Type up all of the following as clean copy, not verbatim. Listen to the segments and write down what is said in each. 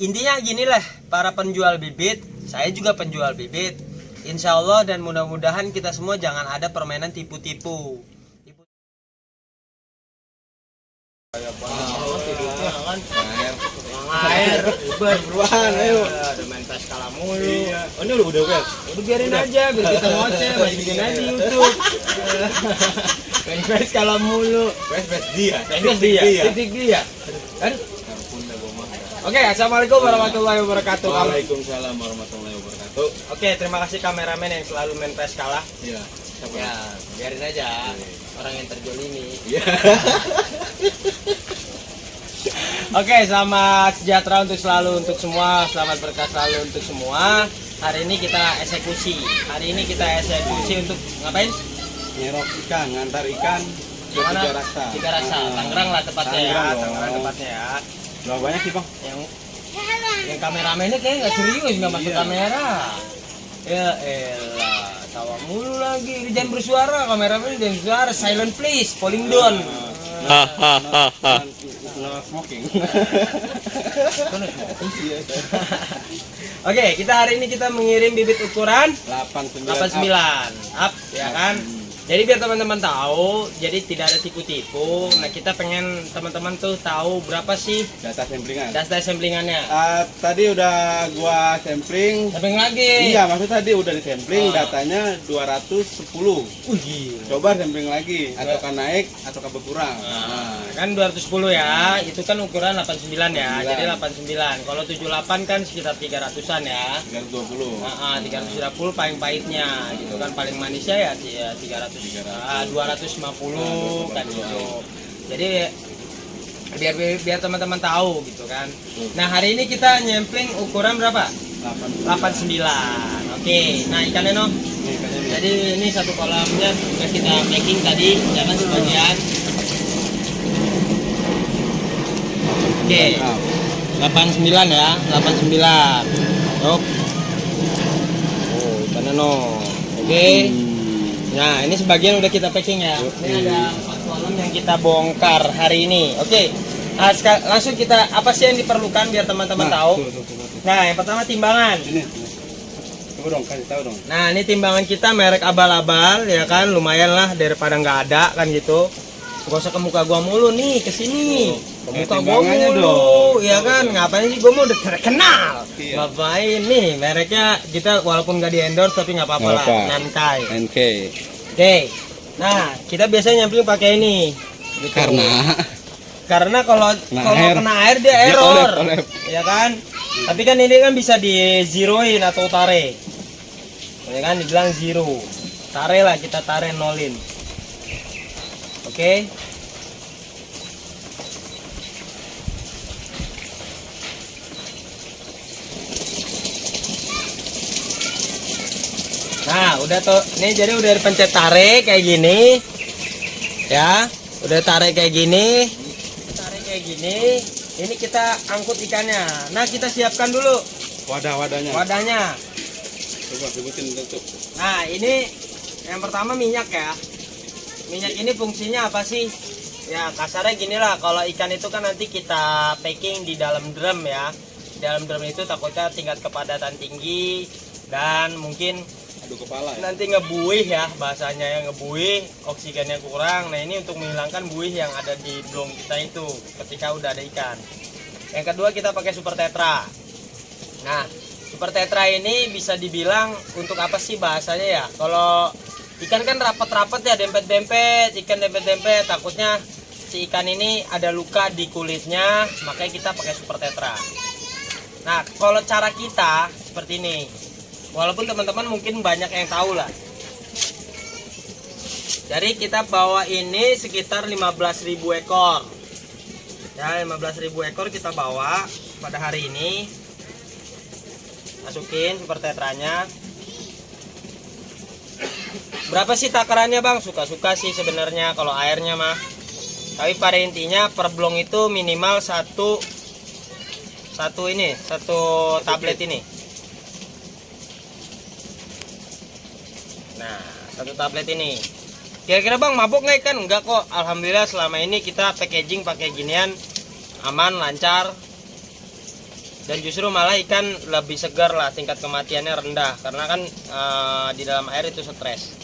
intinya gini lah, para penjual bibit, saya juga penjual bibit. Insya Allah dan mudah-mudahan kita semua jangan ada permainan tipu-tipu. Air, Beruan, ayo. udah main tas kalah mulu. Iya. Oh, ini udah web. Udah biarin aja, biar kita ngoceh, masukin aja di YouTube. Main tas kalah mulu. Wes dia. Titik dia. Kan? Oke, assalamualaikum warahmatullahi wabarakatuh. Waalaikumsalam warahmatullahi wabarakatuh. Oke, terima kasih kameramen yang selalu main PS kalah. Iya. Siapa? Ya, biarin aja orang yang terjolimi. Iya. Oke, selamat sejahtera untuk selalu untuk semua, selamat berkah selalu untuk semua. Hari ini kita eksekusi. Untuk ngapain? Nyerok ikan, ngantar ikan ke Mana? Tiga Raksa. Tiga Rasa, Tangerang lah tepatnya ya. Tangerang dong. Tangerang tepatnya ya. Berapa banyak sih, Bang? Yang kameramennya kayaknya nggak serius, nggak masuk Iya. kamera. Ya elah, tawa mulu lagi. Jangan bersuara, kameramen jangan bersuara. Silent please, falling down. No smoking. Oke, kita hari ini kita mengirim bibit ukuran 89. 89 up ya kan. Jadi biar teman-teman tahu, jadi tidak ada tipu-tipu. Nah, kita pengen teman-teman tuh tahu berapa sih Data samplingan. data samplingannya. Tadi udah gua sampling. Sampling lagi. Iya, maksud tadi udah di sampling, Oh. datanya 210. Gila. Coba sampling lagi, ataukah naik ataukah berkurang. Nah, Kan 210 ya, itu kan ukuran 89 ya, 89. jadi 89. Kalau 78 kan sekitar 300-an ya. 320. 320 paling pahitnya, gitu kan, paling manisnya ya 250 kan gitu. Jadi biar teman-teman tahu gitu kan. Nah, hari ini kita nyempling ukuran berapa? 89. Oke, nah ikannya no. Jadi ini satu kolamnya sudah kita packing tadi, jangan sebagian. Oke, 89 ya, 89. Oh, ikannya no. Oke. Nah, ini sebagian udah kita packing ya. Ini ada 4 kolam yang kita bongkar hari ini. Oke. Nah, langsung kita apa sih yang diperlukan biar teman-teman tahu? Nah, yang pertama timbangan. Ini. Coba dong, kasih tahu dong. Nah, ini timbangan kita merek abal-abal ya kan, lumayan lah daripada nggak ada kan gitu. Gak usah ke muka gua mulu nih, ke sini. Ke muka gua timbangannya mulu. dong. Ya kan, ngapain sih gua mau udah terkenal. Iya. Ngapain nih, mereknya kita walaupun nggak di-endorse tapi nggak apa-apa lah, Nankai. NK. Oke. Nah, kita biasanya nyampling pakai ini. Gitu. Karena kalau air. kena air dia Dia error. olep. Ya kan? Tapi kan ini kan bisa di zeroin atau tare. Ya kan dibilang zero. Tare lah, kita tare nolin. Oke. Nah, udah tuh. Ini jadi udah dipencet tarik kayak gini. Ya, udah tarik kayak gini. Tarik kayak gini. Ini kita angkut ikannya. Nah, kita siapkan dulu Wadahnya. wadahnya. Coba sebutin bentuk. Nah, ini yang pertama minyak ya. Minyak ini fungsinya apa sih? Ya, kasarnya gini lah. Kalau ikan itu kan nanti kita packing di dalam drum ya. Di dalam drum itu takutnya tingkat kepadatan tinggi dan mungkin Aduh kepala ya. nanti ngebuih ya, bahasanya yang ngebuih, oksigennya kurang. Nah, ini untuk menghilangkan buih yang ada di blong kita itu ketika udah ada ikan. Yang kedua kita pakai super tetra. Nah, super tetra ini bisa dibilang untuk apa sih bahasanya ya? Kalau ikan kan rapet-rapet ya, dempet-dempet, ikan dempet-dempet, takutnya si ikan ini ada luka di kulitnya, makanya kita pakai super tetra. Nah, kalau cara kita seperti ini. Walaupun teman-teman mungkin banyak yang tahu lah. Jadi kita bawa ini sekitar 15.000 ekor. Ya, 15.000 ekor kita bawa pada hari ini. Masukin super tetranya. Berapa sih takarannya, Bang? Suka-suka sih sebenarnya kalau airnya mah. Tapi pada intinya per blong itu minimal satu tablet ini. Nah, satu tablet ini. Kira-kira Bang mabuk nggak ikan? Enggak kok. Alhamdulillah selama ini kita packaging pakai ginian aman, lancar. dan justru malah ikan lebih segar lah, tingkat kematiannya rendah karena kan di dalam air itu stres.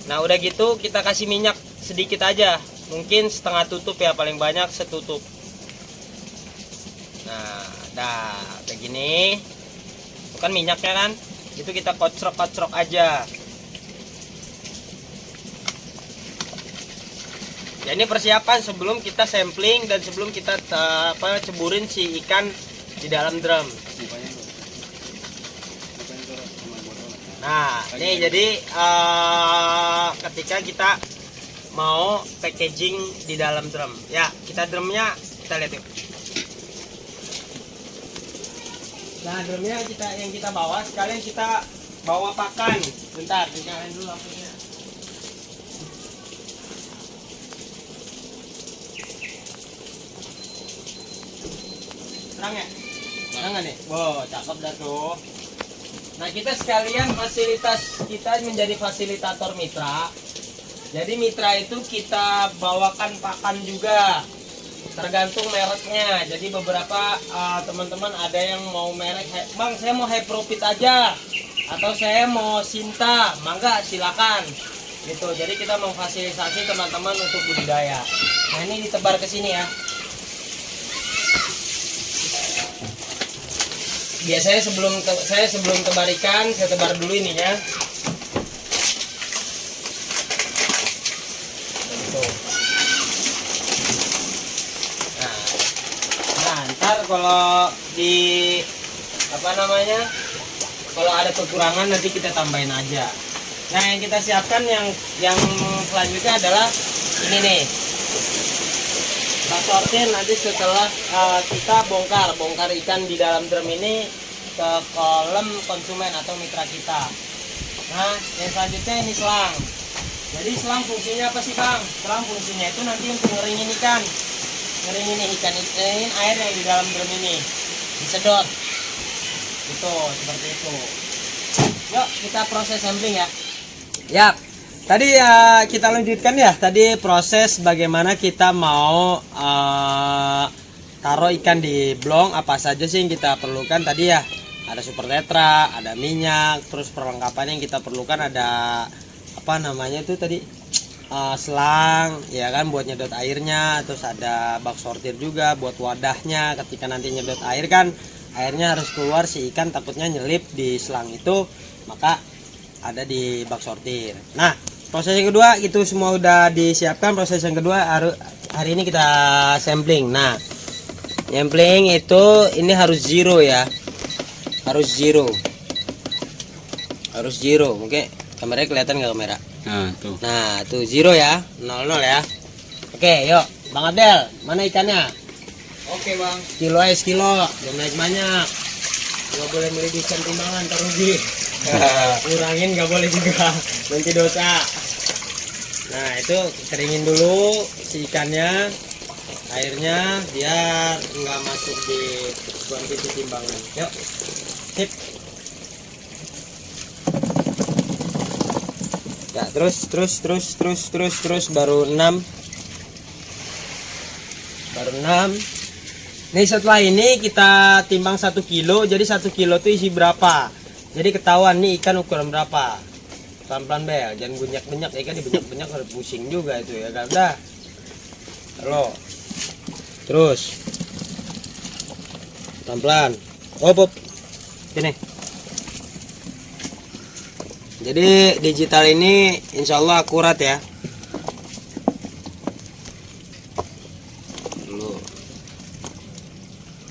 Nah udah gitu kita kasih minyak sedikit aja, mungkin setengah tutup ya, paling banyak setutup. Nah dah kayak gini, itu kan minyaknya kan, itu kita kocrok aja. Ya ini persiapan sebelum kita sampling dan sebelum kita ceburin si ikan di dalam drum. Nah, ini jadi ketika kita mau packaging di dalam drum, ya kita drumnya kita lihat yuk. Nah, drumnya yang kita bawa, sekalian kita bawa pakan. Bentar, dinyalain dulu lampunya. Terang ya? Terang nggak nih? Wow, cakep dah tuh. Nah kita sekalian fasilitas kita menjadi fasilitator mitra. Jadi mitra itu kita bawakan pakan juga, tergantung mereknya. Jadi beberapa teman-teman ada yang mau merek, bang saya mau high profit aja, atau saya mau Sinta, mangga silakan. Gitu. Jadi kita memfasilitasi teman-teman untuk budidaya. Nah ini ditebar ke sini ya. Biasanya sebelum tebar ikan, saya tebar dulu ininya. Nah, ntar kalau di kalau ada kekurangan nanti kita tambahin aja. Nah, yang kita siapkan yang selanjutnya adalah ini nih. Bak sortir nanti setelah kita bongkar ikan di dalam drum ini ke kolam konsumen atau mitra kita. Nah, yang selanjutnya ini selang. Jadi selang fungsinya apa sih Bang? Selang fungsinya itu nanti untuk ngeringin ikan. Ngeringin ikan air yang di dalam drum ini. Disedot. Itu, seperti itu. Yuk, kita proses sampling ya. Yap. Tadi ya kita lanjutkan ya. Tadi proses bagaimana kita mau taruh ikan di blong, apa saja sih yang kita perlukan tadi ya. Ada super tetra, ada minyak, terus perlengkapan yang kita perlukan ada apa namanya itu tadi selang, ya kan buat nyedot airnya, terus ada bak sortir juga buat wadahnya. Ketika nanti nyedot air kan airnya harus keluar, si ikan takutnya nyelip di selang itu, maka ada di bak sortir. Nah, proses yang kedua itu semua udah disiapkan. Proses yang kedua hari ini kita sampling. Nah, sampling itu ini harus zero ya. Harus zero. Oke, kameranya kelihatan nggak kamera? Nah, tuh zero ya, 00 ya. Oke, yuk, Bang Abdel, mana ikannya? Oke Bang. Kilo es kilo, jangan naik banyak. Nggak boleh melebihi timbangan, terugi. Kurangin nggak boleh juga, nanti dosa. Nah, itu keringin dulu si ikannya, airnya biar nggak masuk di kuantiti timbangan. Yuk, sip. Ya, terus baru 6. Nih setelah ini kita timbang 1 kilo, jadi 1 kilo itu isi berapa? Jadi ketahuan nih ikan ukuran berapa. Pelan-pelan Bel, jangan bunyak-bunyak, ikan dibunyak-bunyak harus pusing juga itu ya kan. Udah. Halo. Terus. Pelan-pelan. Hop. Sini. Jadi digital ini insya Allah akurat ya.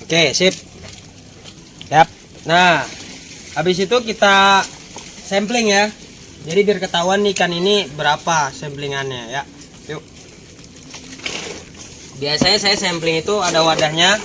Oke, sip. Yap. Nah, habis itu kita sampling ya. Jadi biar ketahuan nih ikan ini berapa samplingannya ya. Yuk. Biasanya saya sampling itu ada wadahnya.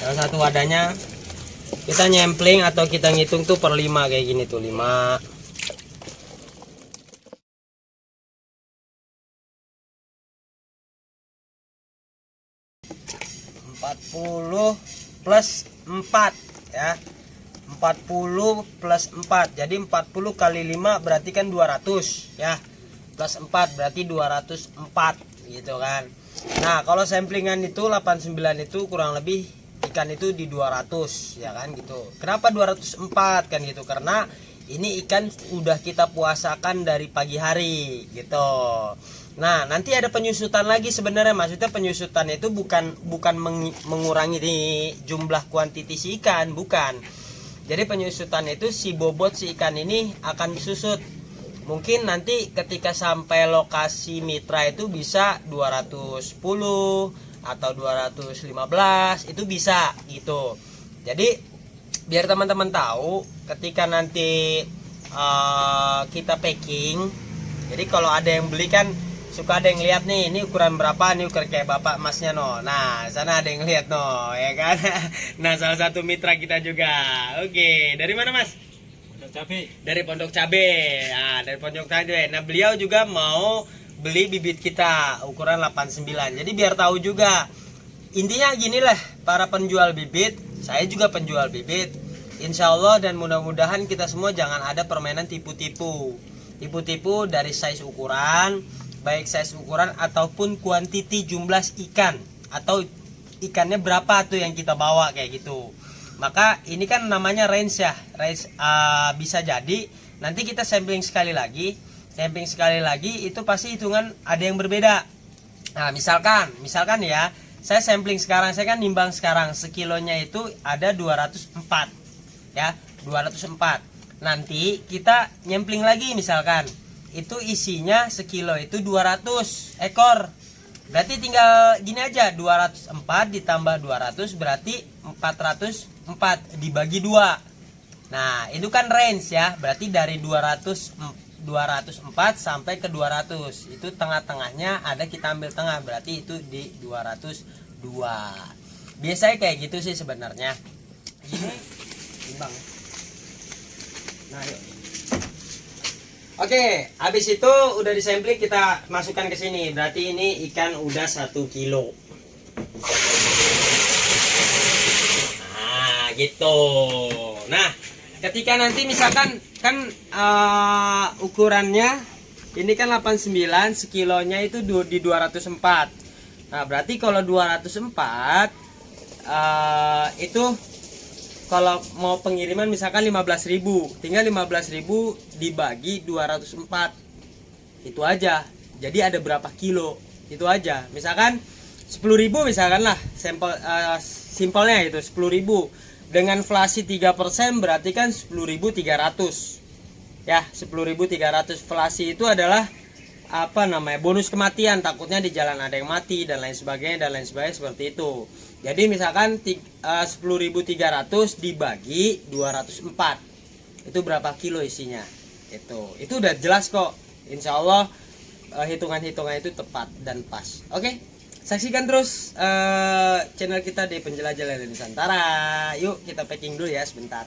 Salah satu wadahnya kita nyampling atau kita ngitung tuh per 5 kayak gini tuh, 5. 40 plus 4 ya. 40 plus 4. Jadi 40 kali 5 berarti kan 200 ya. Plus 4 berarti 204 gitu kan. Nah, kalau samplingan itu 89 itu kurang lebih ikan itu di 200 ya kan gitu. Kenapa 204 kan gitu? Karena ini ikan udah kita puasakan dari pagi hari gitu. Nah, nanti ada penyusutan lagi sebenarnya. Maksudnya penyusutan itu bukan mengurangi di jumlah kuantiti si ikan, bukan. Jadi penyusutan itu si bobot si ikan ini akan susut. Mungkin nanti ketika sampai lokasi mitra itu bisa 210 atau 215 itu bisa gitu. Jadi biar teman-teman tahu ketika nanti kita packing. Jadi kalau ada yang beli kan suka ada yang lihat nih, ini ukuran berapa nih, ukuran kayak bapak masnya no. Nah, sana ada yang lihat no, ya kan. Nah, salah satu mitra kita juga. Oke, dari mana Mas? Cabe. Dari Pondok Cabe. Nah, dari Pondok Cabe. Nah, beliau juga mau beli bibit kita ukuran 89. Jadi biar tahu juga. Intinya gini lah, para penjual bibit, saya juga penjual bibit. Insya Allah dan mudah-mudahan kita semua jangan ada permainan tipu-tipu. Tipu-tipu dari size ukuran, baik size ukuran ataupun kuantiti jumlah ikan atau ikannya berapa tuh yang kita bawa kayak gitu. Maka ini kan namanya range ya, range bisa jadi nanti kita sampling sekali lagi itu pasti hitungan ada yang berbeda. Nah misalkan ya, saya sampling sekarang, saya kan nimbang sekarang sekilonya itu ada 204 ya, 204. Nanti kita nyampling lagi misalkan itu isinya sekilo itu 200 ekor. Berarti tinggal gini aja, 204 ditambah 200 berarti 404 dibagi 2. Nah, itu kan range ya. Berarti dari 204 sampai ke 200. Itu tengah-tengahnya ada, kita ambil tengah. Berarti itu di 202. Biasanya kayak gitu sih sebenarnya. Gini timbang. Nah, yuk. Oke, habis itu udah disampling, kita masukkan ke sini. Berarti ini ikan udah 1 kilo. Nah, gitu. Nah, ketika nanti misalkan kan ukurannya ini kan 89, sekilonya itu di 204. Nah, berarti kalau 204 itu kalau mau pengiriman misalkan 15.000, tinggal 15.000 dibagi 204. Itu aja. Jadi ada berapa kilo? Itu aja. Misalkan 10.000 misalkan lah, sampel simpelnya itu 10.000. Dengan inflasi 3% berarti kan 10.300. Ya, 10.300. Inflasi itu adalah apa namanya? Bonus kematian, takutnya di jalan ada yang mati dan lain sebagainya seperti itu. Jadi misalkan 10.300 dibagi 204. Itu berapa kilo isinya? Itu udah jelas kok. Insya Allah hitungan-hitungan itu tepat dan pas. Oke? Saksikan terus channel kita di Penjelajah Lele Nusantara. Yuk kita packing dulu ya sebentar.